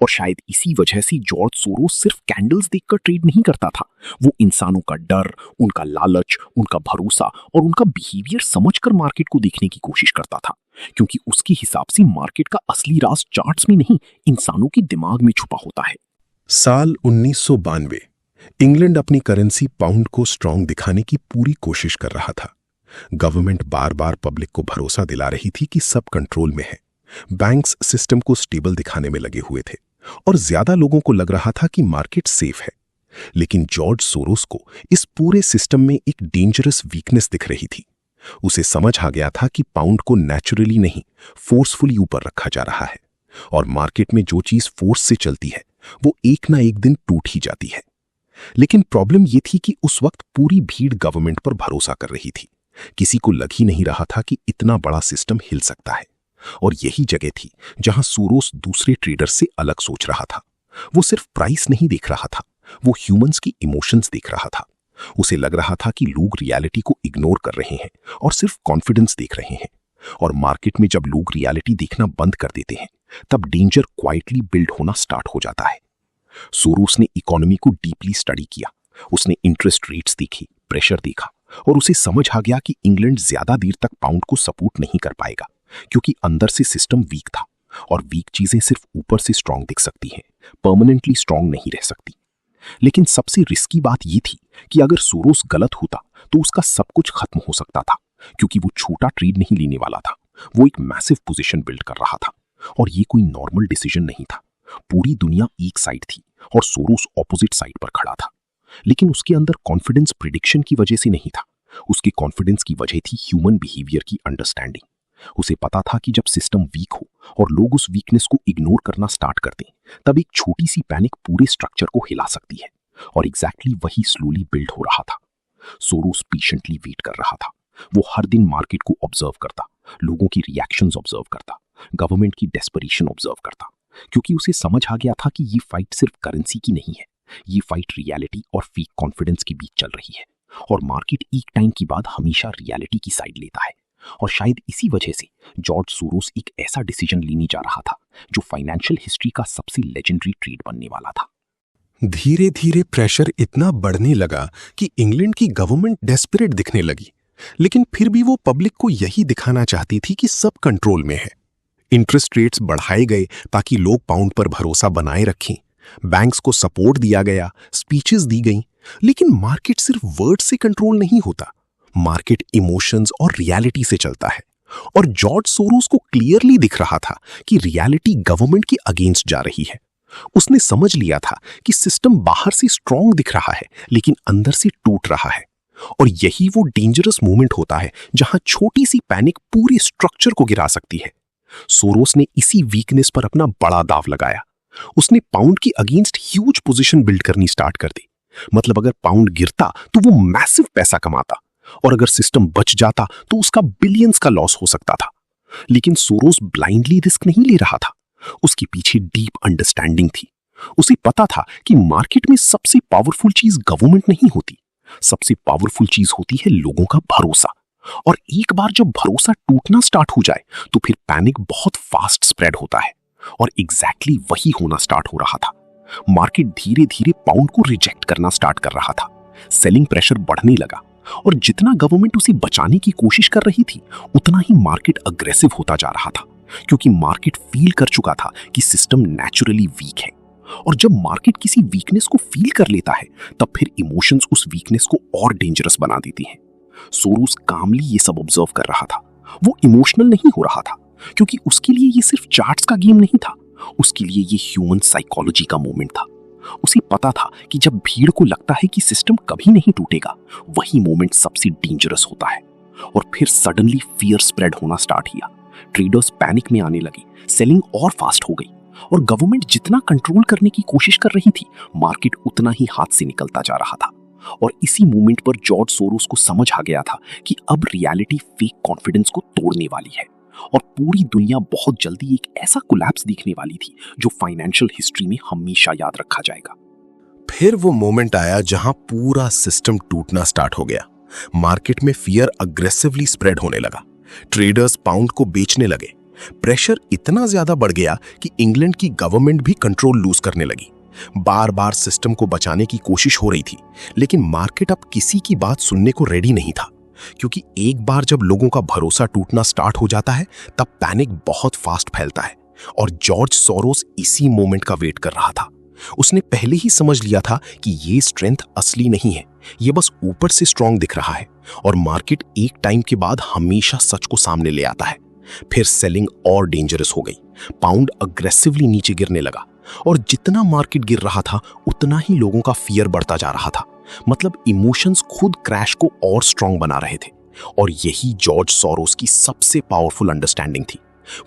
और शायद इसी वजह से जॉर्ज सोरोस सिर्फ कैंडल्स देखकर ट्रेड नहीं करता था, वो इंसानों का डर, उनका लालच, उनका भरोसा और उनका बिहेवियर समझकर मार्केट को देखने की कोशिश करता था, क्योंकि उसके हिसाब से मार्केट का असली राज चार्ट्स में नहीं इंसानों के दिमाग में छुपा होता है। साल 1992 इंग्लैंड अपनी करेंसी पाउंड को स्ट्रांग दिखाने की पूरी कोशिश कर रहा था। गवर्नमेंट बार बार पब्लिक को भरोसा दिला रही थी कि सब कंट्रोल में है। बैंक्स सिस्टम को स्टेबल दिखाने में लगे हुए थे और ज्यादा लोगों को लग रहा था कि मार्केट सेफ है। लेकिन जॉर्ज सोरोस को इस पूरे सिस्टम में एक डेंजरस वीकनेस दिख रही थी। उसे समझ आ गया था कि पाउंड को नेचुरली नहीं, फोर्सफुली ऊपर रखा जा रहा है, और मार्केट में जो चीज फोर्स से चलती है वो एक ना एक दिन टूट ही जाती है। लेकिन प्रॉब्लम यह थी कि उस वक्त पूरी भीड़ गवर्नमेंट पर भरोसा कर रही थी। किसी को लग ही नहीं रहा था कि इतना बड़ा सिस्टम हिल सकता है। और यही जगह थी जहां सोरोस दूसरे ट्रेडर से अलग सोच रहा था। वो सिर्फ प्राइस नहीं देख रहा था, वो ह्यूमंस की इमोशंस देख रहा था। उसे लग रहा था कि लोग रियलिटी को इग्नोर कर रहे हैं और सिर्फ कॉन्फिडेंस देख रहे हैं। और मार्केट में जब लोग रियलिटी देखना बंद कर देते हैं तब डेंजर क्वाइटली बिल्ड होना स्टार्ट हो जाता है। सोरोस ने इकोनॉमी को डीपली स्टडी किया। उसने इंटरेस्ट रेट्स देखी, प्रेशर देखा, और उसे समझ आ गया कि इंग्लैंड ज्यादा देर तक पाउंड को सपोर्ट नहीं कर पाएगा, क्योंकि अंदर से सिस्टम वीक था, और वीक चीजें सिर्फ ऊपर से स्ट्रांग दिख सकती हैं, परमानेंटली स्ट्रांग नहीं रह सकती। लेकिन सबसे रिस्की बात यह थी कि अगर सोरोस गलत होता तो उसका सब कुछ खत्म हो सकता था, क्योंकि वो छोटा ट्रेड नहीं लेने वाला था, वो एक मैसिव पोजीशन बिल्ड कर रहा था। और ये कोई नॉर्मल डिसीजन नहीं था। पूरी दुनिया एक साइड थी और सोरोस ऑपोजिट साइड पर खड़ा था। लेकिन उसके अंदर कॉन्फिडेंस प्रिडिक्शन की वजह से नहीं था, उसके कॉन्फिडेंस की वजह थी ह्यूमन बिहेवियर की अंडरस्टैंडिंग। उसे पता था कि जब सिस्टम वीक हो और लोग उस वीकनेस को इग्नोर करना स्टार्ट कर दें, तब एक छोटी सी पैनिक पूरे स्ट्रक्चर को हिला सकती है। और एग्जैक्टली वही स्लोली बिल्ड हो रहा था। सोरोस पेशेंटली वेट कर रहा था। वो हर दिन मार्केट को ऑब्जर्व करता, लोगों की रिएक्शंस ऑब्जर्व करता, गवर्नमेंट की डेस्परेशन ऑब्जर्व करता, क्योंकि उसे समझ आ गया था कि ये फाइट सिर्फ करेंसी की नहीं है, ये फाइट रियलिटी और फेक कॉन्फिडेंस के बीच चल रही है। और मार्केट एक टाइम के बाद हमेशा रियलिटी की साइड लेता है। और शायद इसी वजह से जॉर्ज सोरोस एक ऐसा डिसीजन लेने जा रहा था जो फाइनेंशियल हिस्ट्री का सबसे लेजेंडरी ट्रेड बनने वाला था। धीरे धीरे प्रेशर इतना बढ़ने लगा कि इंग्लैंड की गवर्नमेंट डेस्परेट दिखने लगी, लेकिन फिर भी वो पब्लिक को यही दिखाना चाहती थी कि सब कंट्रोल में है। इंटरेस्ट रेट्स बढ़ाए गए ताकि लोग पाउंड पर भरोसा बनाए रखें, बैंक्स को सपोर्ट दिया गया, स्पीचेस दी गईं, लेकिन मार्केट सिर्फ वर्ड से कंट्रोल नहीं होता, मार्केट इमोशंस और रियलिटी से चलता है। और जॉर्ज सोरोस को क्लियरली दिख रहा था कि रियलिटी गवर्नमेंट की अगेंस्ट जा रही है। उसने समझ लिया था कि सिस्टम बाहर से स्ट्रांग दिख रहा है लेकिन अंदर से टूट रहा है। और यही वो डेंजरस मोमेंट होता है जहां छोटी सी पैनिक पूरे स्ट्रक्चर को गिरा सकती है। सोरोस ने इसी वीकनेस पर अपना बड़ा दाव लगाया। उसने पाउंड की अगेंस्ट ह्यूज पोजीशन बिल्ड करनी स्टार्ट कर दी। मतलब अगर पाउंड गिरता तो वो मैसिव पैसा कमाता, और अगर सिस्टम बच जाता तो उसका बिलियंस का लॉस हो सकता था। लेकिन सोरोस ब्लाइंडली रिस्क नहीं ले रहा था। उसके पीछे डीप अंडरस्टैंडिंग थी। उसे पता था कि मार्केट में सबसे पावरफुल चीज गवर्नमेंट नहीं होती, सबसे पावरफुल चीज होती है लोगों का भरोसा। और एक बार जब भरोसा टूटना स्टार्ट हो जाए तो फिर पैनिक बहुत फास्ट स्प्रेड होता है। और एग्जैक्टली वही होना स्टार्ट हो रहा था। मार्केट धीरे धीरे पाउंड को रिजेक्ट करना स्टार्ट कर रहा था। सेलिंग प्रेशर बढ़ने लगा, और जितना गवर्नमेंट उसे बचाने की कोशिश कर रही थी उतना ही मार्केट अग्रेसिव होता जा रहा था, क्योंकि मार्केट फील कर चुका था कि सिस्टम नेचुरली वीक है। और जब मार्केट किसी वीकनेस को फील कर लेता है तब फिर इमोशंस उस वीकनेस को और डेंजरस बना देती हैं। सोरोस कामली ये सब ऑब्जर्व कर रहा था। वो इमोशनल नहीं हो रहा था, क्योंकि उसके लिए ये सिर्फ चार्ट्स का गेम नहीं था, उसके लिए ये ह्यूमन साइकोलॉजी का मोमेंट था। उसे पता था कि जब भीड़ को लगता है कि सिस्टम कभी नहीं टूटेगा, वही मोमेंट सबसे डेंजरस होता है। और फिर सडनली फियर स्प्रेड होना स्टार्ट किया। ट्रेडर्स पैनिक में आने लगे, सेलिंग और फास्ट हो गई, और गवर्नमेंट जितना कंट्रोल करने की कोशिश कर रही थी मार्केट उतना ही हाथ से निकलता जा रहा था। और इसी मोमेंट पर जॉर्ज सोरोस को समझ आ गया था कि अब रियलिटी फेक कॉन्फिडेंस को तोड़ने वाली है, और पूरी दुनिया बहुत जल्दी एक ऐसा कोलैप्स देखने वाली थी जो फाइनेंशियल हिस्ट्री में हमेशा याद रखा जाएगा। फिर वो मोमेंट आया जहां पूरा सिस्टम टूटना स्टार्ट हो गया। मार्केट में फियर अग्रेसिवली स्प्रेड होने लगा। ट्रेडर्स पाउंड को बेचने लगे। प्रेशर इतना ज्यादा बढ़ गया कि इंग्लैंड की गवर्नमेंट भी कंट्रोल लूज करने लगी। बार बार सिस्टम को बचाने की कोशिश हो रही थी, लेकिन मार्केट अब किसी की बात सुनने को रेडी नहीं था, क्योंकि एक बार जब लोगों का भरोसा टूटना स्टार्ट हो जाता है तब पैनिक बहुत फास्ट फैलता है। और जॉर्ज सोरोस इसी मोमेंट का वेट कर रहा था। उसने पहले ही समझ लिया था कि ये स्ट्रेंथ असली नहीं है, ये बस ऊपर से स्ट्रांग दिख रहा है, और मार्केट एक टाइम के बाद हमेशा सच को सामने ले आता है। फिर सेलिंग और डेंजरस हो गई। पाउंड अग्रेसिवली नीचे गिरने लगा, और जितना मार्केट गिर रहा था उतना ही लोगों का फियर बढ़ता जा रहा था। मतलब इमोशंस खुद क्रैश को और स्ट्रांग बना रहे थे। और यही जॉर्ज सोरोस की सबसे पावरफुल अंडरस्टैंडिंग थी।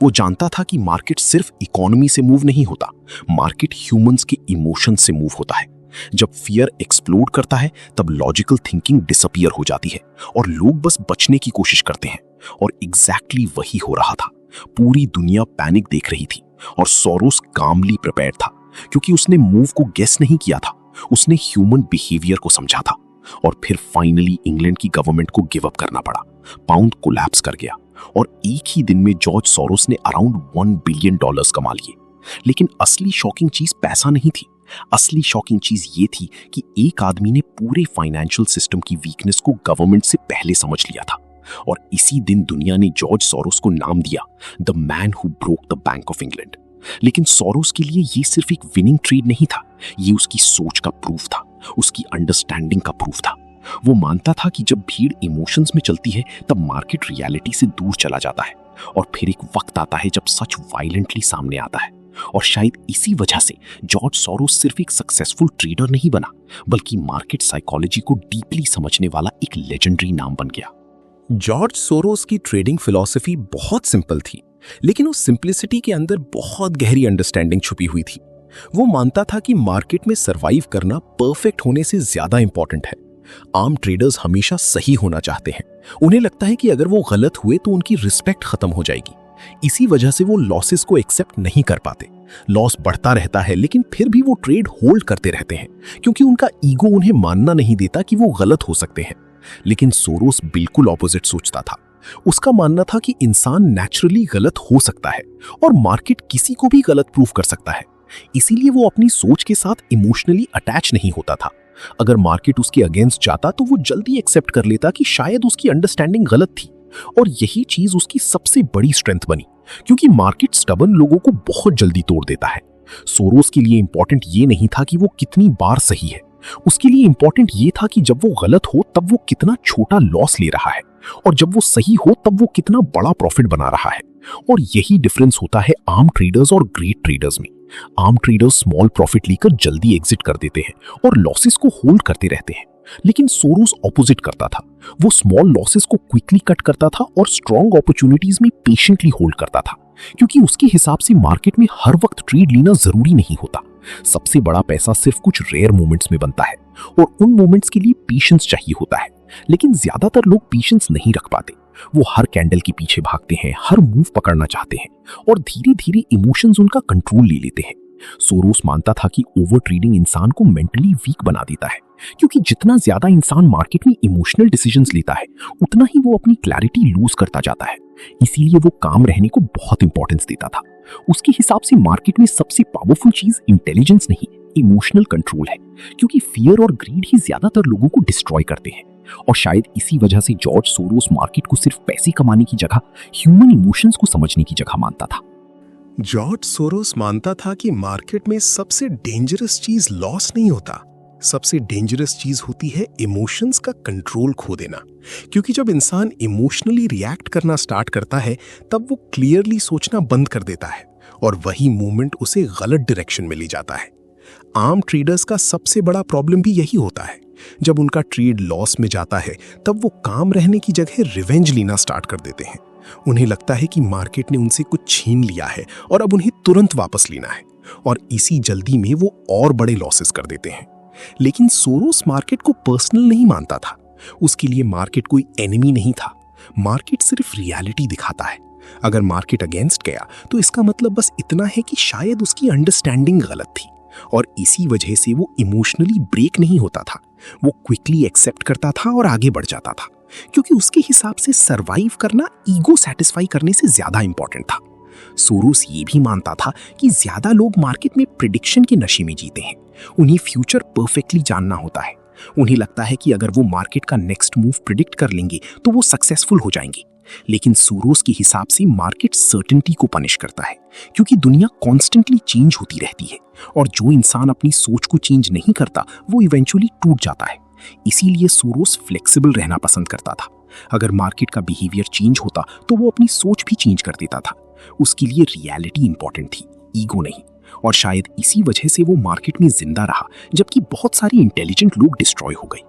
वो जानता था कि मार्केट सिर्फ इकोनॉमी से मूव नहीं होता, मार्केट ह्यूमंस के इमोशन से मूव होता है। जब फियर एक्सप्लोड करता है तब लॉजिकल थिंकिंग डिसअपीयर हो जाती है और लोग बस बचने की कोशिश करते हैं। और एग्जैक्टली वही हो रहा था। पूरी दुनिया पैनिक देख रही थी और सोरोस कामली प्रिपेयर्ड था, क्योंकि उसने मूव को गेस नहीं किया था, उसने ह्यूमन बिहेवियर को समझा था। और फिर फाइनली इंग्लैंड की गवर्नमेंट को गिव अप करना पड़ा। पाउंड कोलैप्स कर गया और एक ही दिन में जॉर्ज सोरोस ने अराउंड $1 बिलियन कमा लिए। लेकिन असली शॉकिंग चीज पैसा नहीं थी। असली शॉकिंग चीज ये थी कि एक आदमी ने पूरे फाइनेंशियल सिस्टम की वीकनेस को गवर्नमेंट से पहले समझ लिया था। और इसी दिन दुनिया ने जॉर्ज सोरोस को नाम दिया the man who broke the bank of England. लेकिन सोरोस के लिए ये सिर्फ एक विनिंग ट्रेड नहीं था, ये उसकी सोच का प्रूफ था, उसकी अंडरस्टैंडिंग का प्रूफ था। वो मानता था कि जब भीड़ इमोशंस में चलती है तब मार्केट रियलिटी से दूर चला जाता है और फिर एक वक्त आता है जब सच वायलेंटली सामने आता है। और शायद इसी वजह से जॉर्ज सोरोस सिर्फ एक सक्सेसफुल ट्रेडर नहीं बना, बल्कि मार्केट साइकोलॉजी को डीपली समझने वाला एक लेजेंडरी नाम बन गया। जॉर्ज सोरोस की ट्रेडिंग फिलॉसफी बहुत सिंपल थी, लेकिन उस सिंप्लिसिटी के अंदर बहुत गहरी अंडरस्टैंडिंग छुपी हुई थी। वो मानता था कि मार्केट में सरवाइव करना परफेक्ट होने से ज्यादा इंपॉर्टेंट है। आम ट्रेडर्स हमेशा सही होना चाहते हैं। उन्हें लगता है कि अगर वो गलत हुए तो उनकी रिस्पेक्ट खत्म हो जाएगी। इसी वजह से वो लॉसेस को एक्सेप्ट नहीं कर पाते। लॉस बढ़ता रहता है लेकिन फिर भी वो ट्रेड होल्ड करते रहते हैं, क्योंकि उनका ईगो उन्हें मानना नहीं देता कि वो गलत हो सकते हैं। लेकिन सोरोस बिल्कुल ऑपोजिट सोचता था। उसका मानना था कि इंसान नेचुरली गलत हो सकता है और मार्केट किसी को भी गलत प्रूव कर सकता है। इसीलिए वो अपनी सोच के साथ इमोशनली अटैच नहीं होता था। अगर मार्केट उसके अगेंस्ट जाता तो वो जल्दी एक्सेप्ट कर लेता कि शायद उसकी अंडरस्टैंडिंग गलत थी। और यही चीज उसकी सबसे बड़ी स्ट्रेंथ बनी, क्योंकि मार्केट स्टबर्न लोगों को बहुत जल्दी तोड़ देता है। सोरोस के लिए इंपॉर्टेंट ये नहीं था कि वो कितनी बार सही है, उसके लिए इंपॉर्टेंट ये था कि जब वो गलत हो तब वो कितना छोटा लॉस ले रहा है और जब वो सही हो तब वो कितना बड़ा प्रॉफिट बना रहा है। और यही डिफरेंस होता है आम ट्रेडर्स और ग्रेट ट्रेडर्स में। आम ट्रेडर्स स्मॉल प्रॉफिट लेकर जल्दी एग्जिट कर देते हैं और लॉसेस को होल्ड करते रहते हैं, लेकिन सोरोस ऑपोजिट करता था। वो स्मॉल लॉसेस को क्विकली कट करता था और स्ट्रॉन्ग अपॉर्चुनिटीज में पेशेंटली होल्ड करता था, क्योंकि उसके हिसाब से मार्केट में हर वक्त ट्रेड लेना जरूरी नहीं होता। सबसे बड़ा पैसा सिर्फ कुछ रेयर मोमेंट्स में बनता है और उन मोमेंट्स के लिए पेशेंस चाहिए होता है। लेकिन ज्यादातर लोग पेशेंस नहीं रख पाते। वो हर कैंडल के पीछे भागते हैं, हर मूव पकड़ना चाहते हैं और धीरे धीरे इमोशंस उनका कंट्रोल ले लेते हैं। सोरोस मानता था कि ओवर ट्रेडिंग इंसान को मेंटली वीक बना देता है, क्योंकि जितना ज्यादा इंसान मार्केट में इमोशनल डिसीजंस लेता है उतना ही वो अपनी क्लैरिटी लूज करता जाता है। इसीलिए वो काम रहने को बहुत इंपॉर्टेंस देता था। उसके हिसाब से मार्केट में सबसे पावरफुल चीज इंटेलिजेंस नहीं, इमोशनल कंट्रोल है, क्योंकि फियर और ग्रीड ही ज्यादातर लोगों को डिस्ट्रॉय करते हैं। और शायद इसी वजह से जॉर्ज सोरोस मार्केट को सिर्फ पैसे कमाने की जगह ह्यूमन इमोशंस को समझने की जगह मानता था। जॉर्ज सोरोस मानता था कि मार्केट में सबसे डेंजरस चीज लॉस नहीं होता, सबसे डेंजरस चीज होती है इमोशंस का कंट्रोल खो देना। क्योंकि जब इंसान इमोशनली रिएक्ट करना स्टार्ट करता है तब वो क्लियरली सोचना बंद कर देता है और वही मूवमेंट उसे गलत डायरेक्शन में ले जाता है। आम ट्रेडर्स का सबसे बड़ा प्रॉब्लम भी यही होता है। जब उनका ट्रेड लॉस में जाता है तब वो काम रहने की जगह रिवेंज लेना स्टार्ट कर देते हैं। उन्हें लगता है कि मार्केट ने उनसे कुछ छीन लिया है और अब उन्हें तुरंत वापस लेना है, और इसी जल्दी में वो और बड़े लॉसेस कर देते हैं। लेकिन सोरोस मार्केट को पर्सनल नहीं मानता था। उसके लिए मार्केट कोई एनिमी नहीं था। मार्केट सिर्फ रियलिटी दिखाता है। अगर मार्केट अगेंस्ट गया तो इसका मतलब बस इतना है कि शायद उसकी अंडरस्टैंडिंग गलत थी, और इसी वजह से वो इमोशनली ब्रेक नहीं होता था। वो क्विकली एक्सेप्ट करता था और आगे बढ़ जाता था, क्योंकि उसके हिसाब से सरवाइव करना ईगो सेटिस्फाई करने से ज्यादा इंपॉर्टेंट था। सोरोस ये भी मानता था कि ज्यादा लोग मार्केट में प्रिडिक्शन के नशे में जीते हैं। उन्हें फ्यूचर परफेक्टली जानना होता है। उन्हें लगता है कि अगर वो मार्केट का नेक्स्ट मूव प्रिडिक्ट कर लेंगे तो वो सक्सेसफुल हो जाएंगे। लेकिन सोरोस के हिसाब से मार्केट सर्टेनिटी को पनिश करता है, क्योंकि दुनिया कॉन्स्टेंटली चेंज होती रहती है और जो इंसान अपनी सोच को चेंज नहीं करता वो इवेंचुअली टूट जाता है। इसीलिए सोरोस फ्लेक्सिबल रहना पसंद करता था। अगर मार्केट का बिहेवियर चेंज होता तो वो अपनी सोच भी चेंज कर देता था। उसके लिए रियलिटी इंपॉर्टेंट थी, ईगो नहीं। और शायद इसी वजह से वो मार्केट में जिंदा रहा जबकि बहुत सारे इंटेलिजेंट लोग डिस्ट्रॉय हो गए।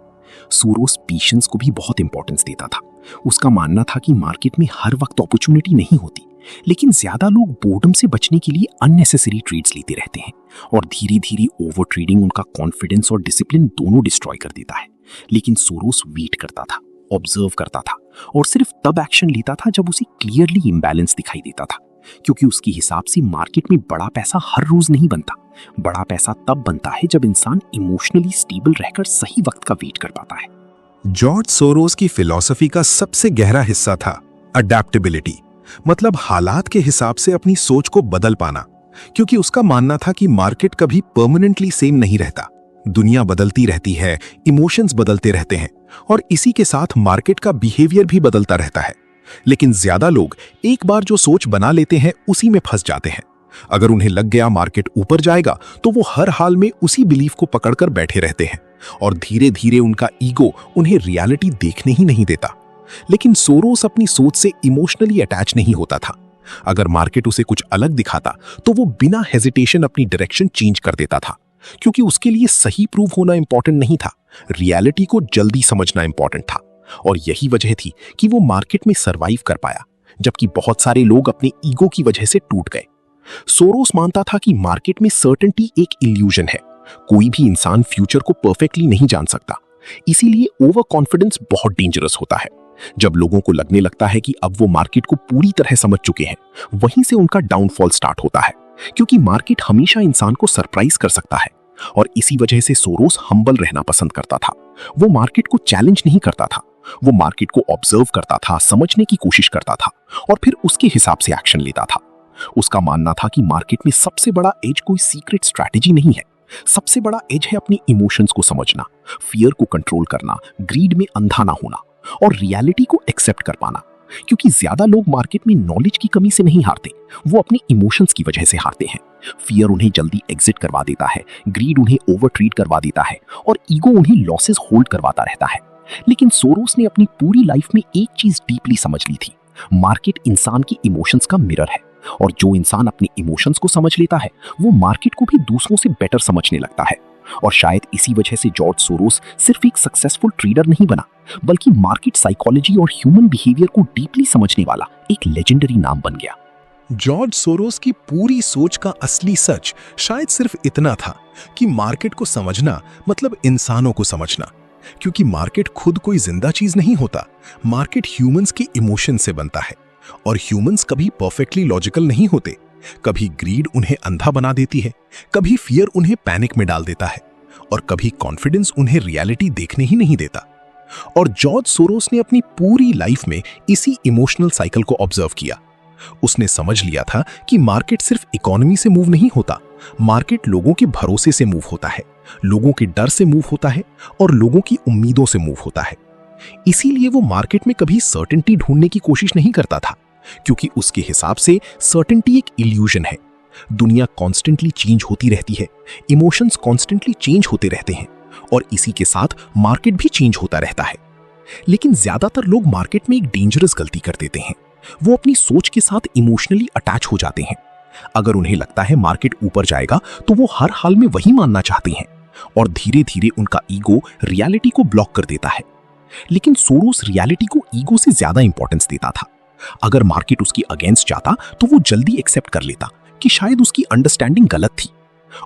सोरोस पेशेंस को भी बहुत इंपॉर्टेंस देता था। उसका मानना था कि मार्केट में हर वक्त अपॉर्चुनिटी नहीं होती, लेकिन ज्यादा लोग बोर्डम से बचने के लिए अननेसेसरी ट्रेड्स लेते रहते हैं और धीरे धीरे ओवर ट्रेडिंग उनका कॉन्फिडेंस और डिसिप्लिन दोनों डिस्ट्रॉय कर देता है। लेकिन सोरोस वेट करता था, ऑब्जर्व करता था और सिर्फ तब एक्शन लेता था जब उसे क्लियरली इम्बैलेंस दिखाई देता था, क्योंकि उसके हिसाब से मार्केट में बड़ा पैसा हर रोज नहीं बनता। बड़ा पैसा तब बनता है जब इंसान इमोशनली स्टेबल रहकर सही वक्त का वेट कर पाता है। जॉर्ज सोरोस की फिलॉसफी का सबसे गहरा हिस्सा था अडैप्टेबिलिटी, मतलब हालात के हिसाब से अपनी सोच को बदल पाना, क्योंकि उसका मानना था कि मार्केट कभी परमानेंटली सेम नहीं रहता। दुनिया बदलती रहती है, इमोशंस बदलते रहते हैं और इसी के साथ मार्केट का बिहेवियर भी बदलता रहता है। लेकिन ज्यादा लोग एक बार जो सोच बना लेते हैं उसी में फंस जाते हैं। अगर उन्हें लग गया मार्केट ऊपर जाएगा तो वो हर हाल में उसी बिलीफ को पकड़कर बैठे रहते हैं और धीरे धीरे उनका ईगो उन्हें रियलिटी देखने ही नहीं देता। लेकिन सोरोस अपनी सोच से इमोशनली अटैच नहीं होता था। अगर मार्केट उसे कुछ अलग दिखाता तो वो बिना हेजिटेशन अपनी डायरेक्शन चेंज कर देता था, क्योंकि उसके लिए सही प्रूव होना इंपॉर्टेंट नहीं था, रियलिटी को जल्दी समझना इंपॉर्टेंट था। और यही वजह थी कि वो मार्केट में सरवाइव कर पाया, जबकि बहुत सारे लोग अपने ईगो की वजह से टूट गए। सोरोस मानता था कि मार्केट में सर्टेनिटी एक इल्यूजन है। कोई भी इंसान फ्यूचर को परफेक्टली नहीं जान सकता, इसीलिए ओवर कॉन्फिडेंस बहुत डेंजरस होता है। जब लोगों को लगने लगता है कि अब वो मार्केट को पूरी तरह समझ चुके हैं, वहीं से उनका डाउनफॉल स्टार्ट होता है, क्योंकि मार्केट हमेशा इंसान को सरप्राइज कर सकता है। और इसी वजह से सोरोस हम्बल रहना पसंद करता था। वो मार्केट को चैलेंज नहीं करता था, वो मार्केट को ऑब्जर्व करता था, समझने की कोशिश करता था और फिर उसके हिसाब से एक्शन लेता था। उसका मानना था कि मार्केट में सबसे बड़ा एज कोई सीक्रेट स्ट्रैटेजी नहीं है, सबसे बड़ा एज है अपनी इमोशंस को समझना, फियर को कंट्रोल करना, ग्रीड में अंधा ना होना और रियलिटी को एक्सेप्ट कर पाना। क्योंकि ज्यादा लोग मार्केट में नॉलेज की कमी से नहीं हारते, वो अपनी इमोशंस की वजह से हारते हैं। फियर उन्हें जल्दी एग्जिट करवा देता है, ग्रीड उन्हें ओवर ट्रीट करवा देता है और ईगो उन्हें लॉसेस होल्ड करवाता रहता है। लेकिन सोरोस ने अपनी पूरी लाइफ में एक चीज डीपली समझ ली थी, मार्केट इंसान की इमोशंस का मिरर है और जो इंसान अपने इमोशंस को समझ लेता है वो मार्केट को भी दूसरों से बेटर समझने लगता है। और शायद इसी वजह से जॉर्ज सोरोस सिर्फ एक सक्सेसफुल ट्रेडर नहीं बना, बल्कि मार्केट साइकोलॉजी और ह्यूमन बिहेवियर को डीपली समझने वाला एक लेजेंडरी नाम बन गया। जॉर्ज सोरोस की पूरी सोच का असली सच शायद सिर्फ इतना था कि मार्केट को समझना मतलब इंसानों को समझना, क्योंकि मार्केट खुद कोई जिंदा चीज नहीं होता। मार्केट ह्यूमंस के इमोशन से बनता है और ह्यूमंस कभी परफेक्टली लॉजिकल नहीं होते। कभी ग्रीड उन्हें अंधा बना देती है, कभी फियर उन्हें पैनिक में डाल देता है और कभी कॉन्फिडेंस उन्हें रियलिटी देखने ही नहीं देता। और जॉर्ज सोरोस ने अपनी पूरी लाइफ में इसी इमोशनल साइकिल को ऑब्जर्व किया। उसने समझ लिया था कि मार्केट सिर्फ इकोनॉमी से मूव नहीं होता, मार्केट लोगों के भरोसे से मूव होता है, लोगों के डर से मूव होता है और लोगों की उम्मीदों से मूव होता है। इसीलिए वो मार्केट में कभी सर्टेनिटी ढूंढने की कोशिश नहीं करता था, क्योंकि उसके हिसाब से सर्टेनिटी एक इल्यूजन है। दुनिया कॉन्स्टेंटली चेंज होती रहती है, इमोशंस कॉन्स्टेंटली चेंज होते रहते हैं और इसी के साथ मार्केट भी चेंज होता रहता है। लेकिन ज्यादातर लोग मार्केट में एक डेंजरस गलती कर देते हैं, वो अपनी सोच के साथ इमोशनली अटैच हो जाते हैं। अगर उन्हें लगता है मार्केट ऊपर जाएगा तो वो हर हाल में वही मानना चाहते हैं और धीरे धीरे उनका ईगो रियलिटी को ब्लॉक कर देता है। लेकिन सोरोस रियलिटी को ईगो से ज्यादा इंपॉर्टेंस देता था। अगर मार्केट उसकी अगेंस्ट जाता तो वो जल्दी एक्सेप्ट कर लेता कि शायद उसकी अंडरस्टैंडिंग गलत थी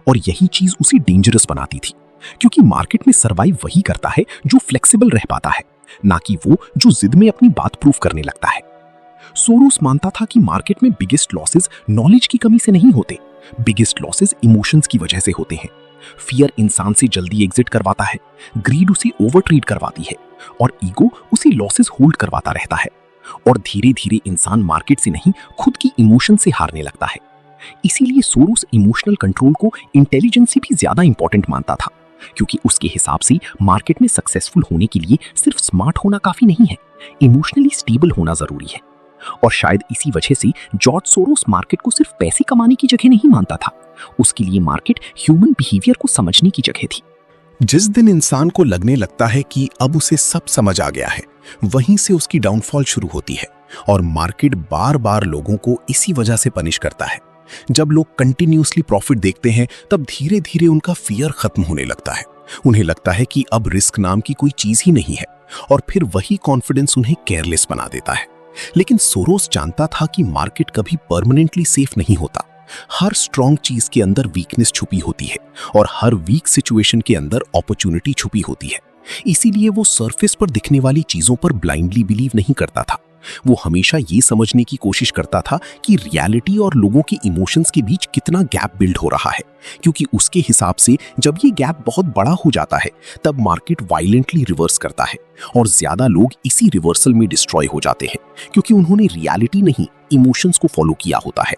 और यही चीज उसे डेंजरस बनाती थी, क्योंकि मार्केट में सरवाइव वही करता है जो फ्लेक्सिबल रह पाता है, ना कि वो जो जिद में अपनी बात प्रूव करने लगता है। सोरोस मानता था कि मार्केट में बिगेस्ट लॉसेस नॉलेज की कमी से नहीं होते, बिगेस्ट लॉसेस इमोशंस की वजह से होते हैं। फियर इंसान से जल्दी एग्जिट करवाता है, ग्रीड उसे ओवर ट्रीट करवाती है और ईगो उसे लॉसेस होल्ड करवाता रहता है और धीरे धीरे इंसान मार्केट से नहीं खुद की इमोशन से हारने लगता है। इसीलिए सोरोस इमोशनल कंट्रोल को इंटेलिजेंस से भी ज्यादा इंपॉर्टेंट मानता था, क्योंकि उसके हिसाब से मार्केट में सक्सेसफुल होने के लिए सिर्फ स्मार्ट होना काफी नहीं है, इमोशनली स्टेबल होना जरूरी है। और शायद इसी वजह से जॉर्ज सोरोस मार्केट को सिर्फ पैसे कमाने की जगह नहीं मानता था, उसके लिए मार्केट ह्यूमन बिहेवियर को समझने की जगह थी। जिस दिन इंसान को लगने लगता है कि अब उसे सब समझ आ गया है, वहीं से उसकी डाउनफॉल शुरू होती है और मार्केट बार बार लोगों को इसी वजह से पनिश करता है। जब लोग कंटिन्यूअसली प्रॉफिट देखते हैं तब धीरे धीरे उनका फियर खत्म होने लगता है उन्हें लगता है कि अब रिस्क नाम की कोई चीज ही नहीं है, और फिर वही कॉन्फिडेंस उन्हें केयरलेस बना देता है। लेकिन सोरोस जानता था कि मार्केट कभी परमानेंटली सेफ नहीं होता। हर स्ट्रॉन्ग चीज के अंदर वीकनेस छुपी होती है, और हर वीक सिचुएशन के अंदर अपॉर्चुनिटी छुपी होती है। इसीलिए वो सरफेस पर दिखने वाली चीजों पर ब्लाइंडली बिलीव नहीं करता था। वो हमेशा ये समझने की कोशिश करता था कि रियलिटी और लोगों के इमोशंस के बीच कितना गैप बिल्ड हो रहा है, क्योंकि उसके हिसाब से जब ये गैप बहुत बड़ा हो जाता है तब मार्केट वायलेंटली रिवर्स करता है, और ज्यादा लोग इसी रिवर्सल में डिस्ट्रॉय हो जाते हैं, क्योंकि उन्होंने रियलिटी नहीं इमोशंस को फॉलो किया होता है।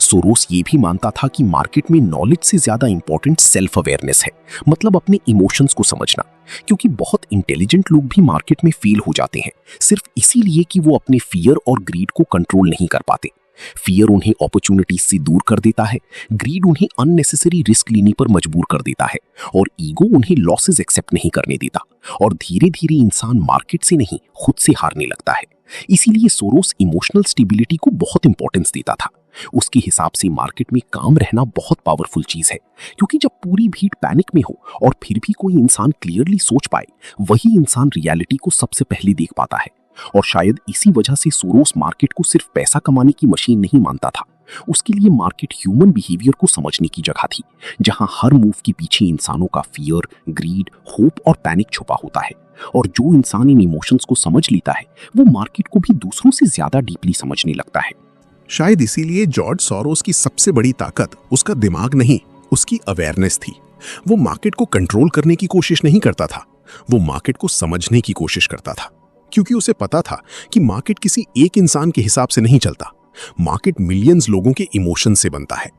सोरोस ये भी मानता था कि मार्केट में नॉलेज से ज्यादा इंपॉर्टेंट सेल्फ अवेयरनेस है, मतलब अपने इमोशंस को समझना, क्योंकि बहुत इंटेलिजेंट लोग भी मार्केट में फेल हो जाते हैं सिर्फ इसीलिए कि वो अपने फियर और ग्रीड को कंट्रोल नहीं कर पाते। फियर उन्हें अपॉर्चुनिटीज से दूर कर देता है, ग्रीड उन्हें अननेसेसरी रिस्क लेने पर मजबूर कर देता है, और ईगो उन्हें लॉसेस एक्सेप्ट नहीं करने देता, और धीरे धीरे इंसान मार्केट से नहीं खुद से हारने लगता है। इसीलिए सोरोस इमोशनल स्टेबिलिटी को बहुत इंपॉर्टेंस देता था। उसके हिसाब से मार्केट में काम रहना बहुत पावरफुल चीज है, क्योंकि जब पूरी भीड़ पैनिक में हो और फिर भी कोई इंसान क्लियरली सोच पाए, वही इंसान रियलिटी को सबसे पहले देख पाता है। और शायद इसी वजह से सोरोस मार्केट को सिर्फ पैसा कमाने की मशीन नहीं मानता था। उसके लिए मार्केट ह्यूमन बिहेवियर को समझने की जगह थी, जहां हर मूव के पीछे इंसानों का फियर, ग्रीड, होप और पैनिक छुपा होता है। और जो इंसान इन इमोशंस को समझ लेता है, वो मार्केट को भी दूसरों से ज्यादा डीपली समझने लगता है। शायद इसीलिए जॉर्ज सोरोस की सबसे बड़ी ताकत उसका दिमाग नहीं, उसकी अवेयरनेस थी। वो मार्केट को कंट्रोल करने की कोशिश नहीं करता था, वो मार्केट को समझने की कोशिश करता था, क्योंकि उसे पता था कि मार्केट किसी एक इंसान के हिसाब से नहीं चलता। मार्केट मिलियंस लोगों के इमोशन से बनता है,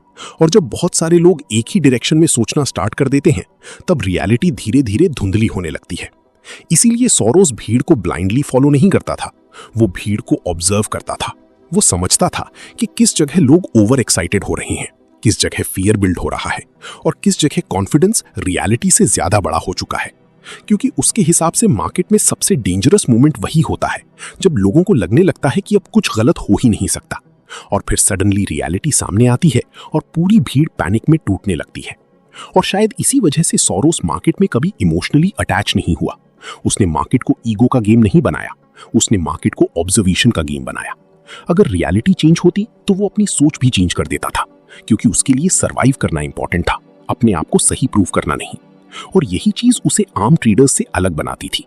और जब बहुत सारे लोग एक ही डायरेक्शन में सोचना स्टार्ट कर देते हैं, तब रियलिटी धीरे धीरे धुंधली होने लगती है। इसीलिए सोरोस भीड़ को ब्लाइंडली फॉलो नहीं करता था, वो भीड़ को ऑब्जर्व करता था। वो समझता था कि किस जगह लोग ओवर एक्साइटेड हो रहे हैं, किस जगह फियर बिल्ड हो रहा है, और किस जगह कॉन्फिडेंस रियलिटी से ज्यादा बड़ा हो चुका है। क्योंकि उसके हिसाब से मार्केट में सबसे डेंजरस मोमेंट वही होता है जब लोगों को लगने लगता है कि अब कुछ गलत हो ही नहीं सकता, और फिर सडनली रियलिटी सामने आती है और पूरी भीड़ पैनिक में टूटने लगती है। और शायद इसी वजह से सोरोस मार्केट में कभी इमोशनली अटैच नहीं हुआ। उसने मार्केट को ईगो का गेम नहीं बनाया, उसने मार्केट को ऑब्जर्वेशन का गेम बनाया। अगर रियलिटी चेंज होती तो वो अपनी सोच भी चेंज कर देता था, क्योंकि उसके लिए सरवाइव करना इंपॉर्टेंट था, अपने आप को सही प्रूव करना नहीं। और यही चीज उसे आम ट्रेडर्स से अलग बनाती थी।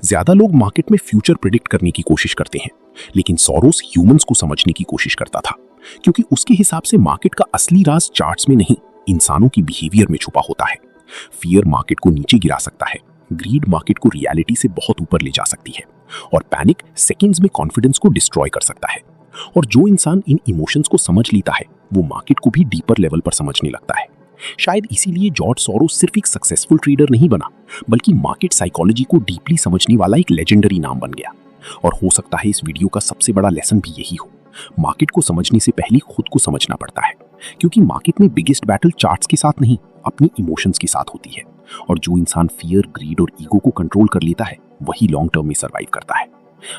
ज्यादा लोग मार्केट में फ्यूचर प्रिडिक्ट करने की कोशिश करते हैं, लेकिन सोरोस ह्यूमंस को समझने की कोशिश करता था, क्योंकि उसके हिसाब से मार्केट का असली राज चार्ट्स में नहीं, इंसानों की बिहेवियर में छुपा होता है। फियर मार्केट को नीचे गिरा सकता है, ग्रीड मार्केट को रियलिटी से बहुत ऊपर ले जा सकती है, और पैनिक सेकंड्स में कॉन्फिडेंस को डिस्ट्रॉय कर सकता है। और जो इंसान इन इमोशंस को समझ लेता है, वो मार्केट को भी डीपर लेवल पर समझने लगता है। शायद इसीलिए जॉर्ज सोरोस सिर्फ एक सक्सेसफुल ट्रेडर नहीं बना, बल्कि मार्केट साइकोलॉजी को डीपली समझने वाला एक लेजेंडरी नाम बन गया। और हो सकता है इस वीडियो का सबसे बड़ा लेसन भी यही हो, मार्केट को समझने से पहले खुद को समझना पड़ता है, क्योंकि मार्केट में बिगेस्ट बैटल चार्ट्स के साथ नहीं, अपनी इमोशंस के साथ होती है। और जो इंसान फियर, ग्रीड और ईगो को कंट्रोल कर लेता है, वही लॉन्ग टर्म में सर्वाइव करता है।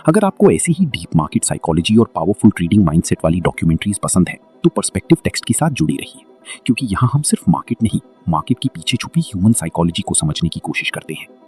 अगर आपको ऐसी ही डीप मार्केट साइकोलॉजी और पावरफुल ट्रेडिंग माइंडसेट वाली डॉक्यूमेंट्रीज पसंद है, तो पर्सपेक्टिव टेक्स्ट के साथ जुड़े रहिए, क्योंकि यहाँ हम सिर्फ मार्केट नहीं, मार्केट के पीछे छुपी ह्यूमन साइकोलॉजी को समझने की कोशिश करते हैं।